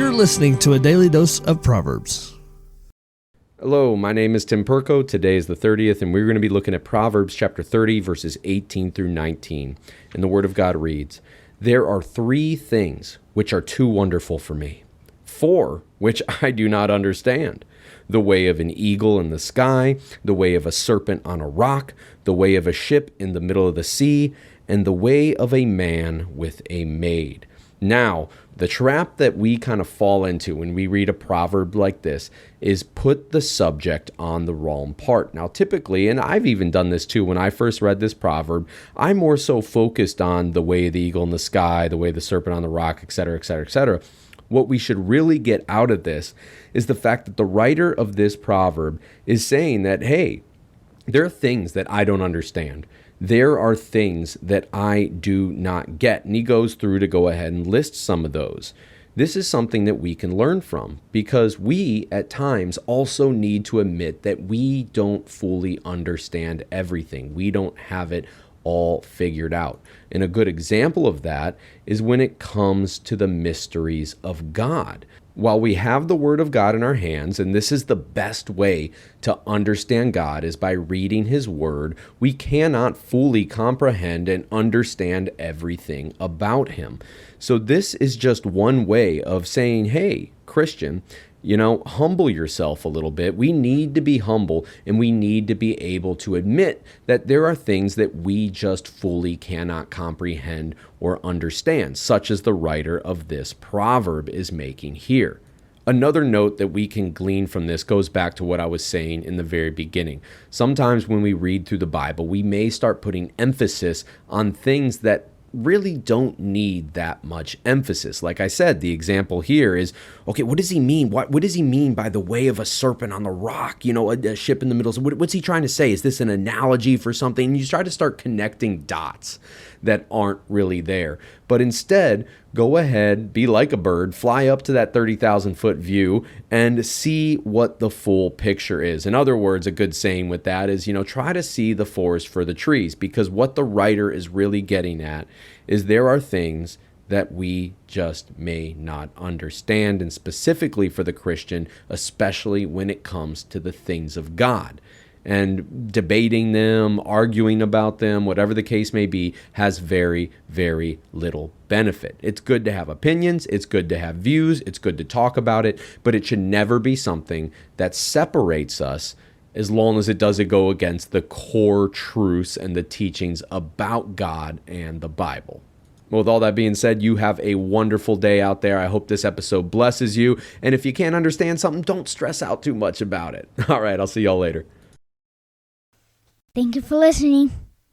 You're listening to a daily dose of Proverbs. Hello, my name is Tim Perko. Today is the 30th, and we're going to be looking at Proverbs chapter 30, verses 18 through 19. And the Word of God reads, "There are 3 things which are too wonderful for me, 4 which I do not understand. The way of an eagle in the sky, the way of a serpent on a rock, the way of a ship in the middle of the sea, and the way of a man with a maid." Now, the trap that we kind of fall into when we read a proverb like this is put the subject on the wrong part. Now, typically, and I've even done this too, when I first read this proverb, I more so focused on the way of the eagle in the sky, the way of the serpent on the rock, etc., etc., etc. What we should really get out of this is the fact that the writer of this proverb is saying that, hey, there are things that I don't understand. There are things that I do not get. And he goes through to go ahead and list some of those. This is something that we can learn from because we, at times, also need to admit that we don't fully understand everything. We don't have it all figured out. And a good example of that is when it comes to the mysteries of God. While we have the Word of God in our hands, and this is the best way to understand God is by reading His Word, we cannot fully comprehend and understand everything about Him. So this is just one way of saying, hey, Christian, humble yourself a little bit. We need to be humble, and we need to be able to admit that there are things that we just fully cannot comprehend or understand, such as the writer of this proverb is making here. Another note that we can glean from this goes back to what I was saying in the very beginning. Sometimes when we read through the Bible, we may start putting emphasis on things that really don't need that much emphasis. Like I said, the example here is, okay, what does he mean? What does he mean by the way of a serpent on the rock? A ship in the middle. So what's he trying to say? Is this an analogy for something? You try to start connecting dots that aren't really there. But instead, go ahead, be like a bird, fly up to that 30,000 foot view and see what the full picture is. In other words, a good saying with that is, try to see the forest for the trees, because what the writer is really getting at is there are things that we just may not understand, and specifically for the Christian, especially when it comes to the things of God. And debating them, arguing about them, whatever the case may be, has very, very little benefit. It's good to have opinions, it's good to have views, it's good to talk about it, but it should never be something that separates us as long as it doesn't go against the core truths and the teachings about God and the Bible. Well, with all that being said, you have a wonderful day out there. I hope this episode blesses you. And if you can't understand something, don't stress out too much about it. All right, I'll see y'all later. Thank you for listening.